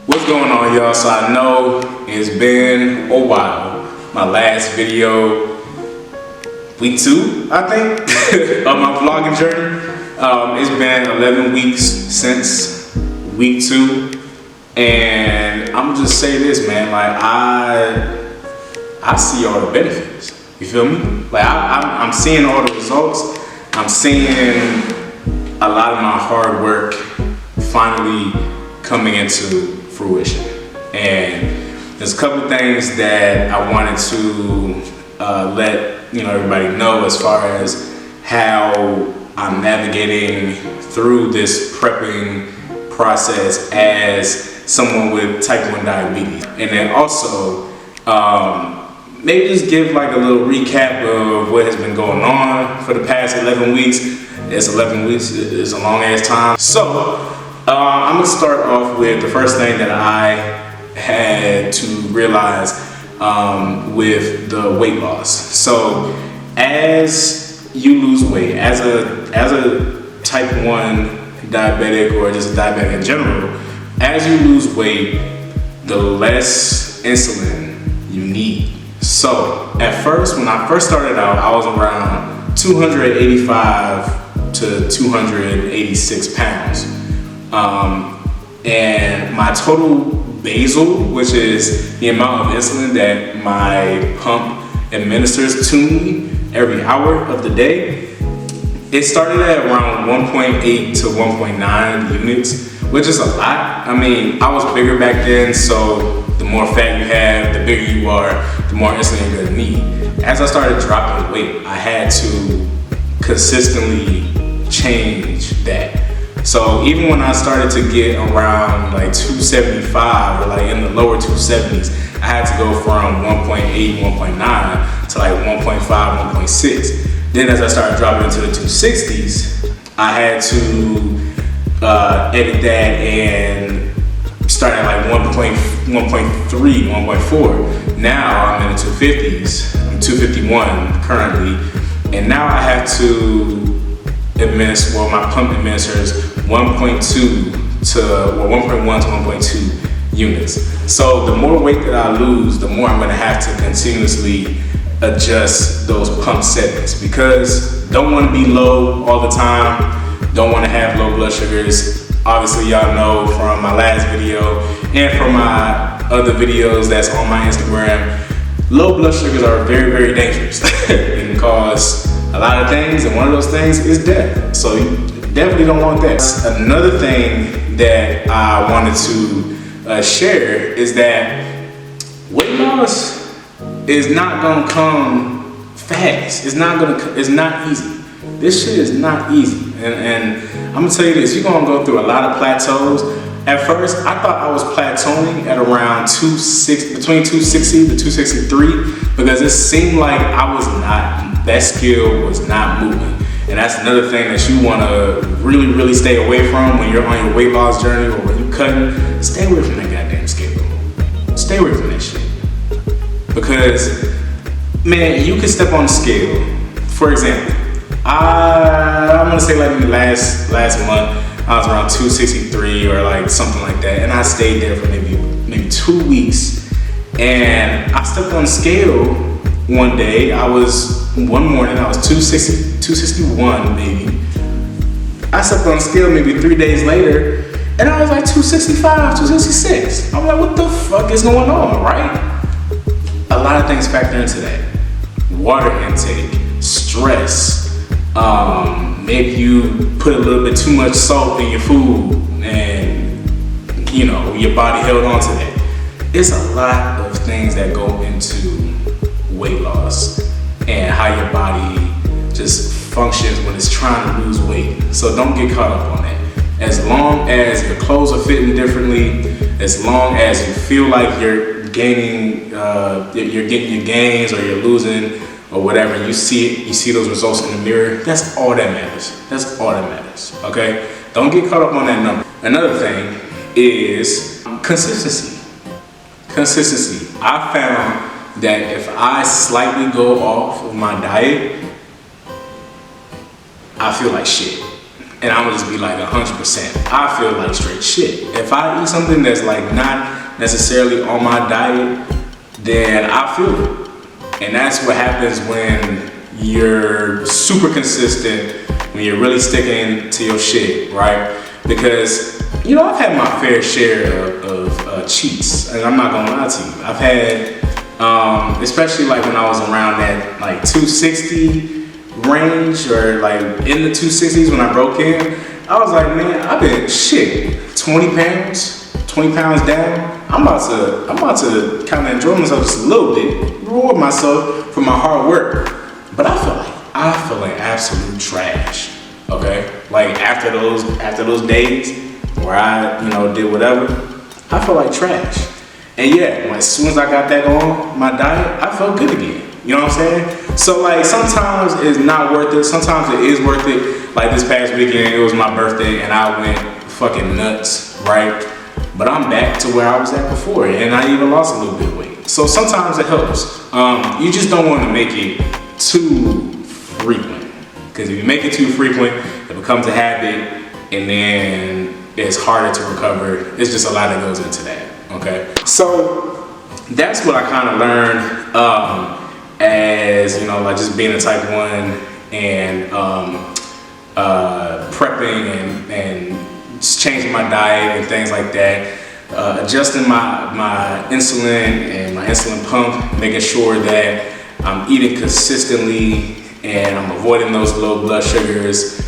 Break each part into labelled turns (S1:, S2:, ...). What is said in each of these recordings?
S1: What's going on, y'all? So I know it's been a while. My last video, week 2, I think, of my vlogging journey. It's been 11 weeks since week 2, and I'm just saying this, man. Like I see all the benefits. You feel me? Like I'm seeing all the results. I'm seeing a lot of my hard work finally coming into fruition. And there's a couple of things that I wanted to let everybody know as far as how I'm navigating through this prepping process as someone with type 1 diabetes. And then also maybe just give like a little recap of what has been going on for the past 11 weeks. It's 11 weeks, it's a long ass time. So I'm gonna start off with the first thing that I had to realize with the weight loss. So as you lose weight, as a type 1 diabetic or just a diabetic in general, as you lose weight, the less insulin you need. So at first, when I first started out, I was around 285 to 286 pounds. And my total basal, which is the amount of insulin that my pump administers to me every hour of the day, it started at around 1.8 to 1.9 units, which is a lot. I mean, I was bigger back then, so the more fat you have, the bigger you are, the more insulin you're gonna need. As I started dropping weight, I had to consistently change that. So even when I started to get around like 275 or like in the lower 270s, I had to go from 1.8, 1.9 to like 1.5, 1.6. Then as I started dropping into the 260s, I had to edit that and start at like 1.3, 1.4. Now I'm in the 250s. I'm 251 currently, and now I have to my pump administers 1.1 to 1.2 units. So the more weight that I lose, the more I'm gonna have to continuously adjust those pump settings, because don't wanna be low all the time, don't wanna have low blood sugars. Obviously y'all know from my last video and from my other videos that's on my Instagram, low blood sugars are very, very dangerous. It can cause a lot of things, and one of those things is death. So you definitely don't want that. Another thing that I wanted to share is that weight loss is not gonna come fast. It's not easy. This shit is not easy. And I'm gonna tell you this, you're gonna go through a lot of plateaus. At first, I thought I was plateauing at around between 260 to 263, because it seemed like that scale was not moving. And that's another thing that you wanna really, really stay away from when you're on your weight loss journey or when you're cutting. Stay away from that goddamn scale. Stay away from that shit. Because, man, you can step on the scale. For example, I'm gonna say like in the last month, I was around 263 or like something like that, and I stayed there for maybe 2 weeks. And I stepped on the scale one day. One morning I was 261 maybe. I stepped on the scale maybe 3 days later, and I was like 265, 266. I'm like, what the fuck is going on, right? A lot of things factor into that. Water intake, stress. Maybe you put a little bit too much salt in your food and your body held on to that. It's a lot of things that go into weight loss and how your body just functions when it's trying to lose weight. So don't get caught up on that. As long as your clothes are fitting differently, as long as you feel like you're gaining, you're getting your gains or you're losing or whatever, you see those results in the mirror, that's all that matters. That's all that matters, okay? Don't get caught up on that number. Another thing is consistency. Consistency. I found that if I slightly go off of my diet, I feel like shit. and I'm gonna just be like 100%. I feel like straight shit. If I eat something that's like not necessarily on my diet, then I feel it. And that's what happens when you're super consistent, when you're really sticking to your shit, right? Because, you know, I've had my fair share of cheats, and I'm not gonna lie to you. I've had, especially like when I was around that like 260 range, or like in the 260s when I broke in, I was like, man, I've been 20 pounds down. I'm about to kind of enjoy myself just a little bit, reward myself for my hard work. But I feel like absolute trash. Okay, like after those days where I, you know, did whatever, I felt like trash. And yeah, as soon as I got back on my diet, I felt good again. You know what I'm saying? So like sometimes it's not worth it. Sometimes it is worth it. Like this past weekend, it was my birthday and I went fucking nuts, right? But I'm back to where I was at before, and I even lost a little bit of weight. So sometimes it helps. You just don't want to make it too frequent, because if you make it too frequent, it becomes a habit, and then it's harder to recover. It's just a lot that goes into that. Okay, so that's what I kind of learned as, you know, like just being a type 1 and prepping and just changing my diet and things like that, adjusting my insulin and my insulin pump, making sure that I'm eating consistently and I'm avoiding those low blood sugars,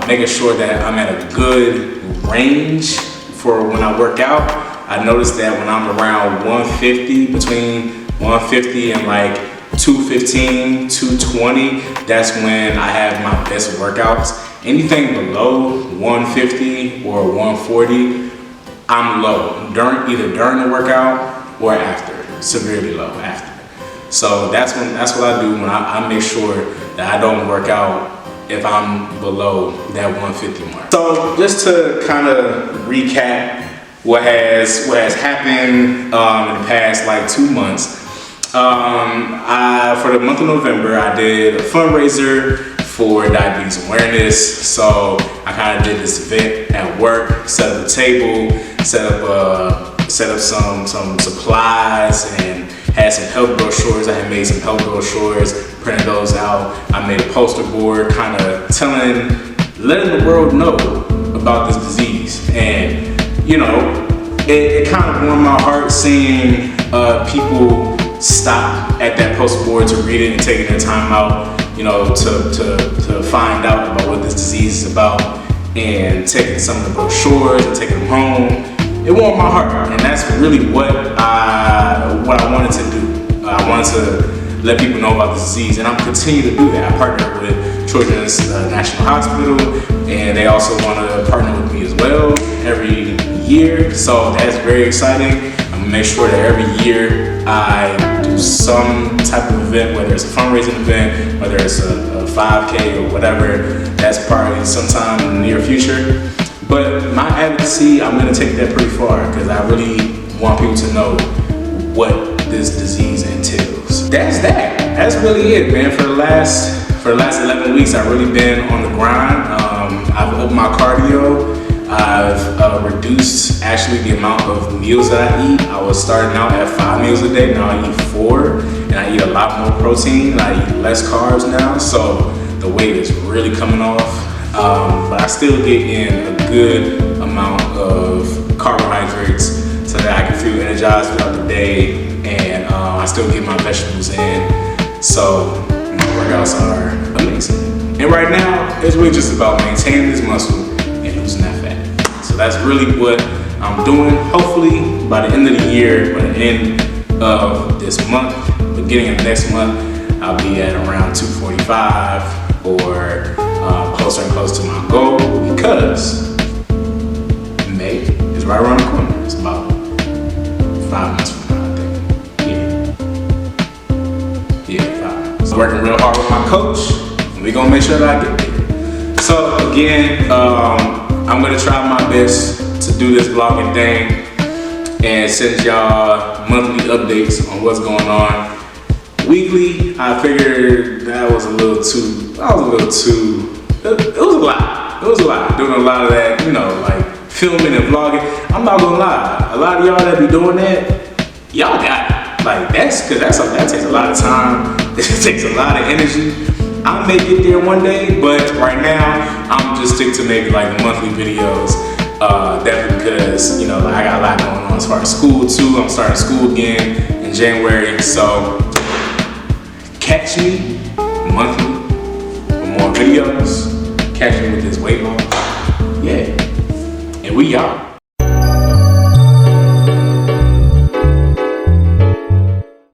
S1: making sure that I'm at a good range for when I work out. I noticed that when I'm around 150, between 150 and like 215, 220, that's when I have my best workouts. Anything below 150 or 140, I'm low, either during the workout or after, severely low after. So that's what I do when I make sure that I don't work out if I'm below that 150 mark. So just to kind of recap what has happened in the past like 2 months, for the month of November, I did a fundraiser for diabetes awareness. So I kind of did this event at work, set up a table, set up some supplies, and had some health brochures. I had made some health brochures, printed those out. I made a poster board, kind of letting the world know about this disease. And you know, it kind of warmed my heart seeing people stop at that poster board to read it and taking their time out, you know, to find out about what this disease is about, and taking some of the brochures and taking them home. It warmed my heart, and that's really what I wanted to do. I wanted to let people know about this disease, and I'm continuing to do that. I partnered with Children's National Hospital, and they also want to partner with me as well every year. So that's very exciting. I'm gonna make sure that every year I do some type of event, whether it's a fundraising event, whether it's a 5K or whatever. That's probably sometime in the near future. But my advocacy, I'm gonna take that pretty far, because I really want people to know what this disease entails. That's really it, man. For the last 11 weeks, I've really been on the grind. I've upped my cardio. I've reduced actually the amount of meals that I eat. I was starting out at 5 meals a day. Now I eat 4, and I eat a lot more protein. I eat less carbs now, so the weight is really coming off. But I still get in a good amount of carbohydrates so that I can feel energized throughout the day, and I still get my vegetables in. So my workouts are amazing. And right now, it's really just about maintaining this muscle and losing that fat. So that's really what I'm doing. Hopefully by the end of the year, by the end of this month, beginning of next month, I'll be at around 245 or closer and closer to my goal, because May is right around the corner. It's about 5 months from now, I think. Yeah, 5 months. Working real hard with my coach, and we're gonna make sure that I get there. So again, I'm gonna try my best to do this vlogging thing and send y'all monthly updates on what's going on. Weekly, I figured that was a little too, it was a lot. It was a lot. Doing a lot of that, you know, like filming and vlogging. I'm not gonna lie. A lot of y'all that be doing that, y'all got it. Like that takes a lot of time. It takes a lot of energy. I may get there one day, but right now I'm just stick to maybe like the monthly videos. Definitely because, you know, like I got a lot going on as far as school too. I'm starting school again in January, so catch me monthly for more videos. Catch me with this weight loss. Yeah, and we out.